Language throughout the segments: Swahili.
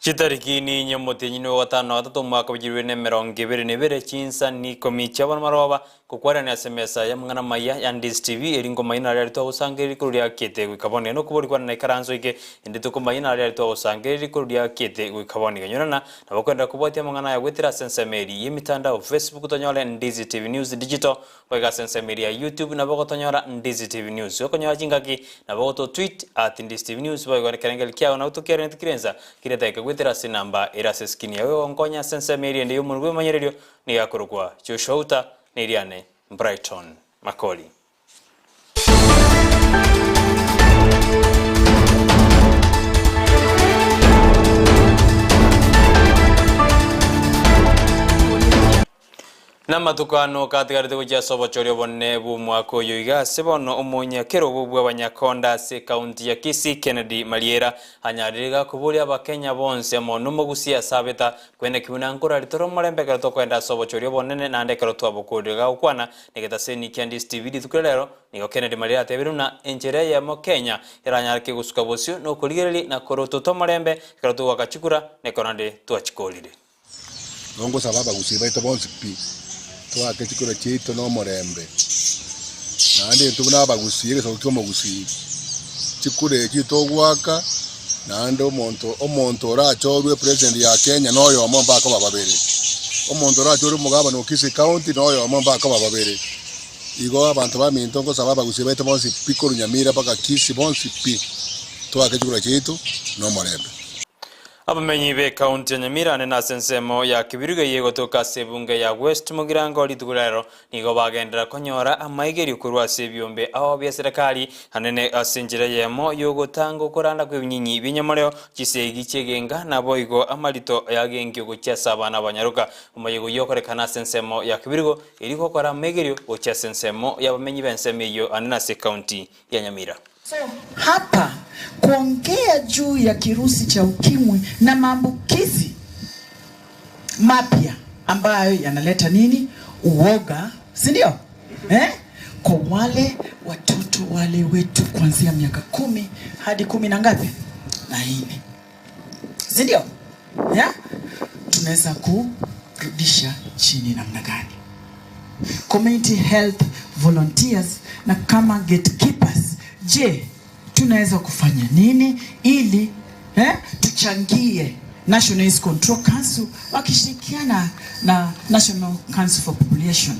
Chitariki ni nyamuti nyino watano watatu mwaka wajirwene meronge vere Chinsa Ikomi chaban maroba kukwara ni asemesa ya mngana maya ya Ndizi TV eringo mayina alito usangeri kurudia kete wikaboni no kubori kwa na ikaranzo ike indito ko mayina alito usangeri kurudia kete wikaboni nyona na bakwenda kuboti mngana ya wetira sense meri yimitanda Facebook tonyola Ndizi TV News Digital wega sense meri ya YouTube na bako tonyola Ndizi TV News yoko nyola jingaki na bako tweet @Ndizi TV News wega karengel kiao na utokere ntikirenza kireta gwitira sinamba irase skini yawe ongonya sense meri ndiyo munwe manyererio ni yakurukwa chushouta niriane Brighton Makoli. Namatukano katigari tukuja sobo chorio bonne bu mwako yoiga sebono umunya kero bubwa banyakonda se county ya Kisii Kennedy Maliera hanyaririga kubulia abakenya bonse mono mugusia sabeta kwene kibunangura ritoro morembe kero kwenda sobo chorio bonne nande kero twabukuriga ukwana nigeta seni Ndizi TV tukulero nigo Kennedy Maliera tebiruna enjere ya mo Kenya iranyarike gusuka bosio no kuligereli na koroto to morembe kero tuwakachikura ne konande tuachikolire ngongo sababa gusiba bonse pi twa kechikora chito no morembe nande tubuna bagusiye so tuma gusiye chikure chito gwaka nande omonto rachorwe president ya Kenya noyo amamba ko bababere omonto rachorwe mugaba no Kisii county noyo amamba ko bababere igo abantu baminto ngo sababa gusiye bonse pikoro nyamira paka Kisii bonse pi twa kechikora chito no morembe abamenyi be county Nyamira na sensemo ya kibiruga yego toka sebunge ya West Mugirango litugurero nigo bagendera konyora amaigeri kurwa sebyombe aho bya serikali hanene asinjire yemo yogo tango kuranda kwebinyinyi binyamoreo kisegi cegenga nabo igo amalito yagenge gucyasa abana banyaruka umayego yokorekana sensemo ya kibirugo iriko kora megeri gucya sensemo y'abamenyi bensemeyo anena se county ya Nyamira. So hapa kuongea juu ya kirusi cha ukimwi na maambukizi mapya ambayo yanaleta nini? Uoga, si ndio? Kwa wale watoto wale wetu kuanzia miaka 10 hadi 10 na ngapi? Na 4. Si ndio? Tunaweza kurudisha chini namna gani? Community health volunteers na kama gatekeepers, je, tunaweza kufanya nini ili tuchangie National AIDS Control Council wakishirikiana na National Council for Population?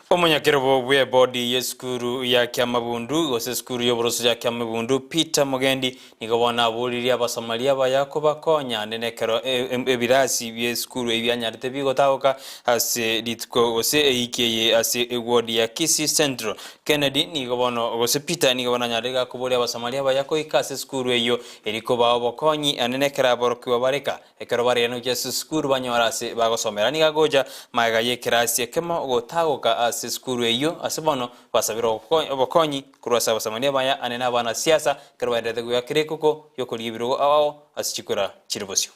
Omunyakero bwe body yeskuru ya Kyamabundu gose skuru y'oboroso ya Kyamabundu Peter Mugendi nigabona abuliri abasamalia bayako bakonya nenekero ebirasi byeskuru ebyanyarite bigotaoka ase litko gose eikeye ase ward ya Kisii Central. Kennedy nigabona gose Peter nigabona nyarega kubuli abasamalia bayako ikase skuru eyo eriko bawo bakonyi anenekera borokwa bareka ekero bari no jesu skuru banyorase bagosomera nigagoja magaye kirasi kemo gotagoka skuru eyo asebono basabiro obokonyi kurwasa basamania baya anena bana siasa kerwendete guya kirekuko yokolibiro awo asichikura chiribosyo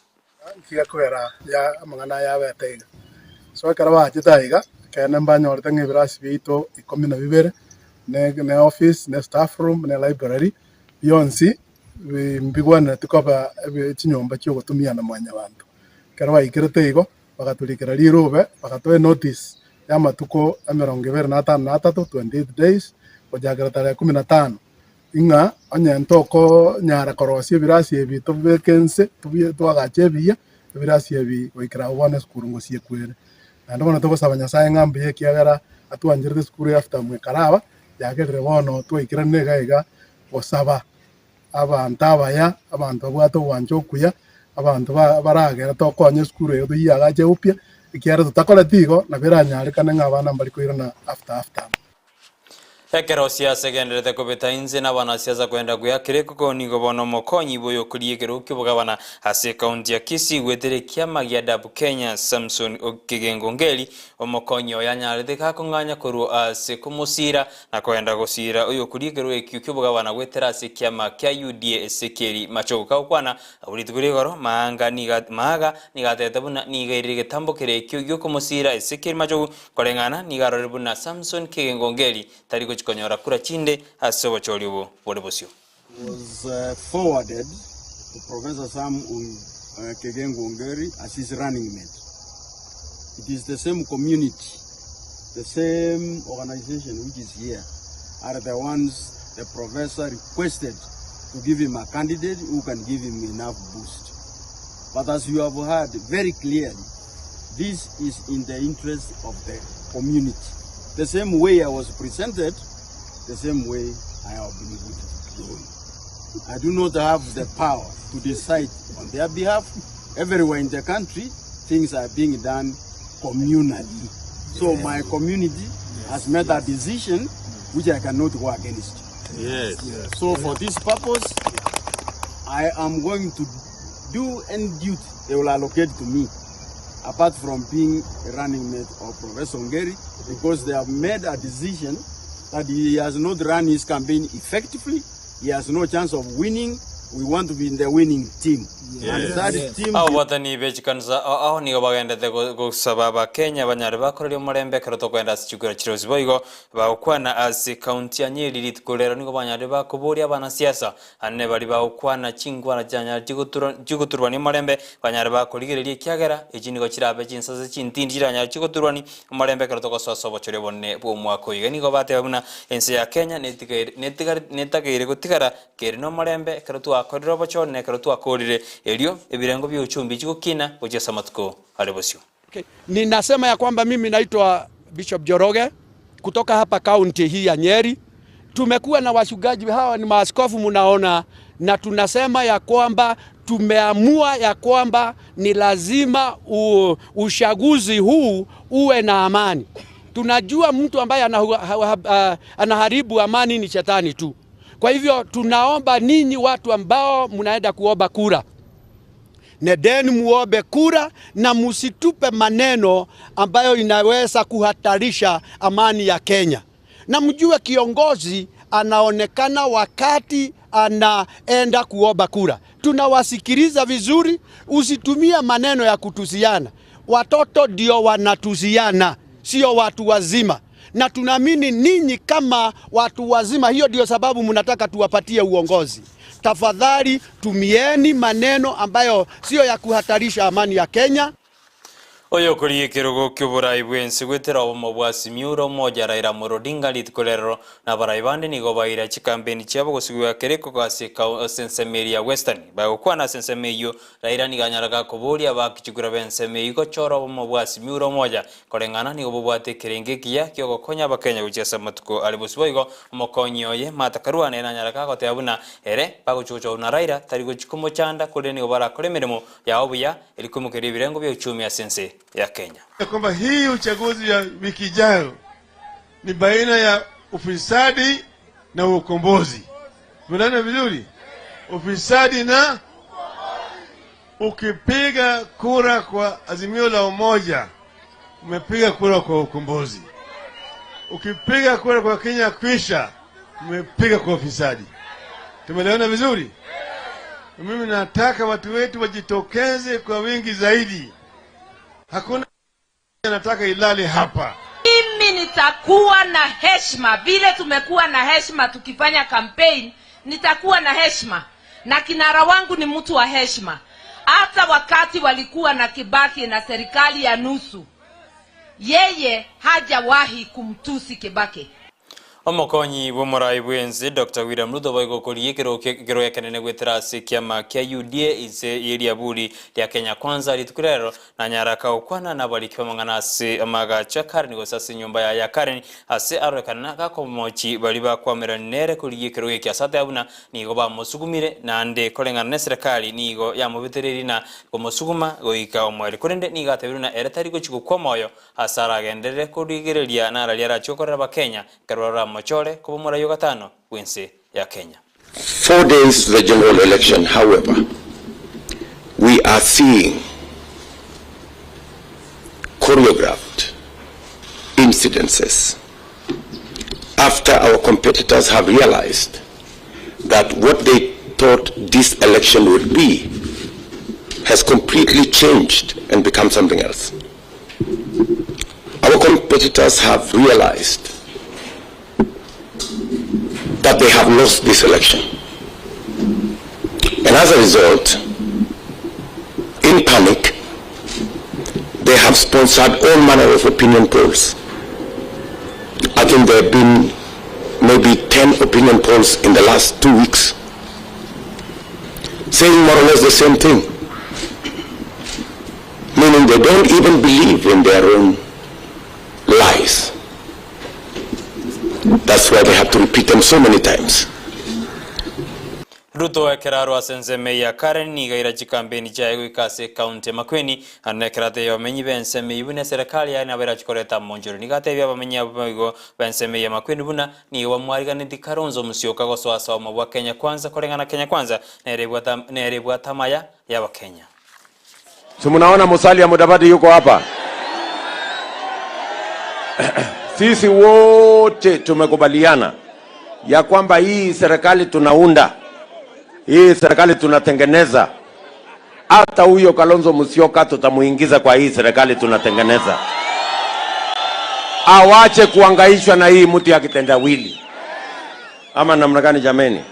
kiga kwera ya amangana ya betega so karaba chitaiga kana mbanyorte ngibirasi bito 12 ne office ne staff room ne library yonsi mbigwana tukoba chinyomba cyo gutumia na mwanya bantu karaba ikirete bakatulikira lirobe bakatoe notice yamatuko 23 days kujagara tarehe 15 inga anyantoko nyara korosi birasi ebito vacancy twagachebia birasi ebi oikira one skuru ngosie kwere ando bona toko sabanya sa ngambe kiagara atwanjirite skuru after mwe karaba yagerere bono twikira negaiga osaba abantu abaya abantu abwato wanjo kuya abantu baragera tokonye skuru yo yagache upya ikiara tutakora tigo na biranyari kana ngabana mbali kwirana after Ekero siasa genderete kubeta inze na bana siasa kwenda guya kirekuko nigo bono mokonyi boyo kuriegero kibugabana ase county ya Kisii wetere kiama gya dabu Kenya Samson Okigengongeli omokonyi oyanyarete kakonganya koru ase kumusira na kwenda gusira oyo kuriegero ekibugabana wetera ase kiama kya UDA esekeri machoka ukwana abulitugurigoro maaga nigatete buna nigairige tambokere ekyo kumusira esekeri machoka kolengana nigaroribuna Samson Kigengongeli tariko konyora kura chinde asobo cholibo bole bosio was forwarded to Professor Sam Ngongeri as his running mate. It is the same community, the same organization which is here are the ones the professor requested to give him a candidate who can give him enough boost. But as you have heard very clearly, this is in the interest of the community. The same way I was presented, the same way I have been able to do it. I do not have the power to decide on their behalf. Everywhere in the country, things are being done communally. So my community has made a decision which I cannot go against. Yes. So for this purpose, I am going to do any duty they will allocate to me, apart from being a running mate of Professor Ngeri, because they have made a decision that he has not run his campaign effectively. He has no chance of winning. We want to be in the winning team. Yes. And that team... watani beji kanza ni bagenda go sababa Kenya banyari bakorera umurembe karoto kwenda sikugura kirozi boyigo bakwana as county anyeri litkolera nigo banyari bakuburi abana siasa anne bari bakwana chingwana janya jiguturwani umurembe banyari bakorigererie kyagera ejinigo kirabe Chinsa Ikomi nyari jiguturwani umurembe karoto gososo bochore bonne bo mwako yiga nigo bate babuna ense ya Kenya netagire gutigara keri no umurembe karoto akorera bochone karoto akorire elio ebirengo by'uchumbi chikukina ujesa matuko alibosio. Okay. Ninasema ya kwamba mimi naitwa Bishop Joroge kutoka hapa kaunti hii ya Nyeri. Tumekuwa na wachungaji hawa ni maaskofu mnaona, na tunasema ya kwamba tumeamua ya kwamba ni lazima uchaguzi huu uwe na amani. Tunajua mtu ambaye anaharibu amani ni shetani tu. Kwa hivyo tunaomba ninyi watu ambao mnaenda kuomba kura, nedeni muombe kura na musitupe maneno ambayo inaweza kuhatarisha amani ya Kenya. Na mjue kiongozi anaonekana wakati anaenda kuomba kura. Tunawasikiliza vizuri, usitumia maneno ya kutusiana. Watoto ndio wanatusiana, sio watu wazima. Na tunaamini ninyi kama watu wazima, hiyo ndio sababu mnataka tuwapatie uongozi. Tafadhali tumieni maneno ambayo sio ya kuhatarisha amani ya Kenya. Oyo kuri kirugo ky'uburayi bwensi gwetera obo bwasi miuro moja Raila Odinga litkolero na baraibande nigo baira chikampeni cyabo gusigwa kereko kwase sensemeria western bagukwa na sensemeyo Raila niganyaraga kuburi abakicigura bensemeyo ko choro obo bwasi miuro moja korengana nigo bwate kerenge kiya kyo gokonya bakenya guchesa matuko alibusboigo mokonyoye matakarwane na nyaraga ko tebuna ere baguchucho na Raila tarigo chikumo chanda kule nigo barakore mirimo ya obuya elikumukere birengo byo uchumi ya sense ya Kenya. Kwamba hii uchaguzi ya wiki ijayo ni baina ya ufisadi na ukombozi. Tunaona vizuri? Ufisadi na ukipiga kura kwa Azimio la Umoja, umepiga kura kwa ukombozi. Ukipiga kura kwa Kenya Kwisha, umepiga kwa ufisadi. Tumeelewana vizuri? Mimi nataka watu wetu wajitokeze kwa wingi zaidi. Hakuna nataka ilale hapa. Mimi nitakuwa na heshima vile tumekuwa na heshima tukifanya campaign, nitakuwa na heshima. Na kinara wangu ni mtu wa heshima. Hata wakati walikuwa na Kibaki na serikali ya nusu, yeye hajawahi kumtusi Kibaki. Omokonyi bw'omurayi bwensi Dr. William Ruto bagokoriye kero yakanene gweterasi kiama kya UDA ise yeria buri ya Kenya Kwanza litukurero na nyaraka okwana na balikiwa manganasi amaga chakari nigo sasi nyumba ya Karen ase arekana kako mochi baliba kwamera nere kuriye kero ya sate abuna nigo ba musugumire na ande kolengana ne serikali nigo ya mubitereri na musuguma goika omwere kurende niga tabiruna eretari go chiko moyo asara gendere kurigereria na raliara chokorera ba Kenya karora machore kubumura yogatano wense ya Kenya. 4 days to the general election, however, we are seeing choreographed incidences after our competitors have realized that what they thought this election would be has completely changed and become something else. Our competitors have realized that they have lost this election. And as a result, in panic, they have sponsored all manner of opinion polls. I think there have been maybe 10 opinion polls in the last 2 weeks, saying more or less the same thing, meaning they don't even believe in their own lies. That's why they have to repeat them so many times. Ruto ekeraro asenseme ya Karen niga irachi kampeni jaego ikase kaunti makweni anekerate yo menyi benseme ibune serikali ya nabera chikoreta monjoro nigate bya bamenyi abago benseme ya makweni buna ni wa mwariga ndi Karonzo Musyoka goswasa mu Kenya kwanza korengana Kenya kwanza nerebwa tamaya ya Kenya. So mnaona Musalia Mudavadi yuko hapa. Sisi wote tumekubaliana ya kwamba hii serikali tunaunda, hii serikali tunatengeneza, hata huyo Kalonzo Musyoka tutamuingiza kwa hii serikali tunatengeneza. Awache kuangaishwa na hii mtu ya kitendawili. Ama namna gani jameni?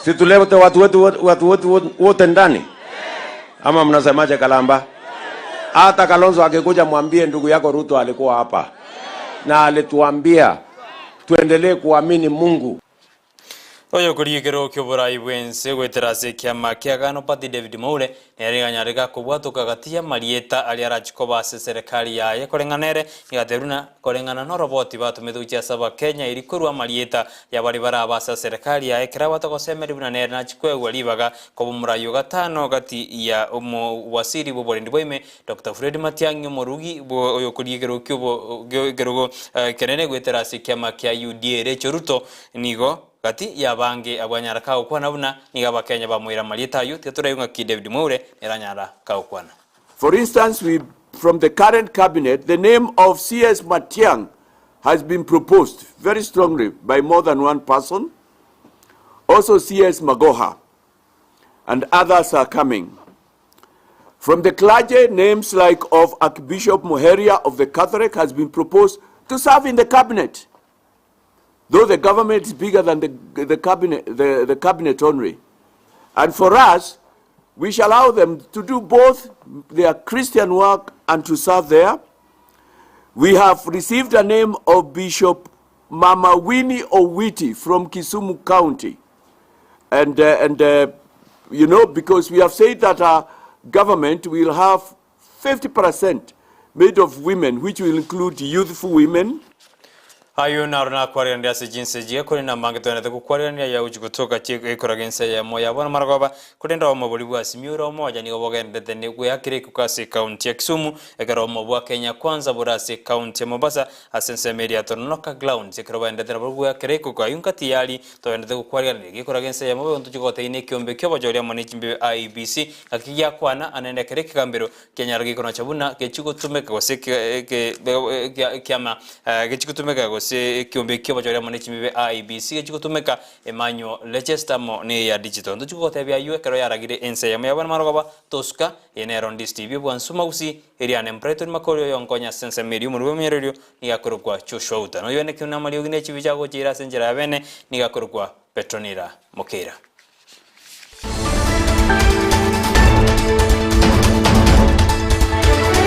Si tulete watu wote ndani. Ama mnasemaje Kalamba? Hata Kalonzo akikuja mwambie ndugu yako Ruto alikuwa hapa na alituambia tuendelee kuamini Mungu. Oyo kurigero kyobora ibwense gweterase kyama kyagano pati David Moule neriganyarega kubwatuka gatia marieta ali arachikoba serikali yaye korenganere igateruna korengana no roboti batumethukia saba Kenya irikurwa marieta ya bari barabasa serikali yaye kirawato gosemeri buna nere na chikwegwa libaga kobumurayo gatano gati ya wasiri boborindi boime Dr. Fred Matiang'i Morugi oyo kurigero kyobo gerogo kenene gweterase kyama kya UDA Recho Ruto nigo gati ya bange abanyara ka ukwana buna niga bakenya bamwira marieta yu teturayunga ki David Moure eranyara ka ukwana. For instance, from the current cabinet, the name of CS Matiang has been proposed very strongly by more than one person. Also CS Magoha and others are coming. From the clergy, names like of Archbishop Muheria of the Catholic has been proposed to serve in the cabinet. Though the government is bigger than the cabinet only. And for us, we shall allow them to do both their Christian work and to serve there. We have received a name of Bishop Mama Winnie Owiti from Kisumu County. And you know, because we have said that our government will have 50% made of women, which will include youthful women. Ayo naruna kwariandia se jinse je ko na mangetone ko kwariandia ya uji kutoka chiko ekoragense ya moya bona maragoba kudenda wa mabuli bwa simiuro moja ni obogende ne kuyakire kukase county ya Kisumu egaro mobwa Kenya kwanza burase county ya Mombasa asense media tonoka ground zekro ende tena bwa yakire ko yunkati yali to ende ko kwariandia ekoragense ya moba ontuko kote ine kiombe kyo bajoria monichi mbe IBC akiya kwana anende kire kambero Kenya ragi kono chabuna kechuko tumeka goseke kyama kechuko tumeka se kiombe kyo bajoria monichi mbe IBC chikutumeka Emmanuel Leicester mo ne ya digital ndo chikote bya yu kero yaragire ense ya mabana marogoba toska enero ndisti bwa nsuma usi eriane mpreto makorio yonkonya sense medium rwe merero ni yakorokwa choshwa uta no yone kuna mali ogine chibijago chira senjera bene ni yakorokwa Petronira Mokera.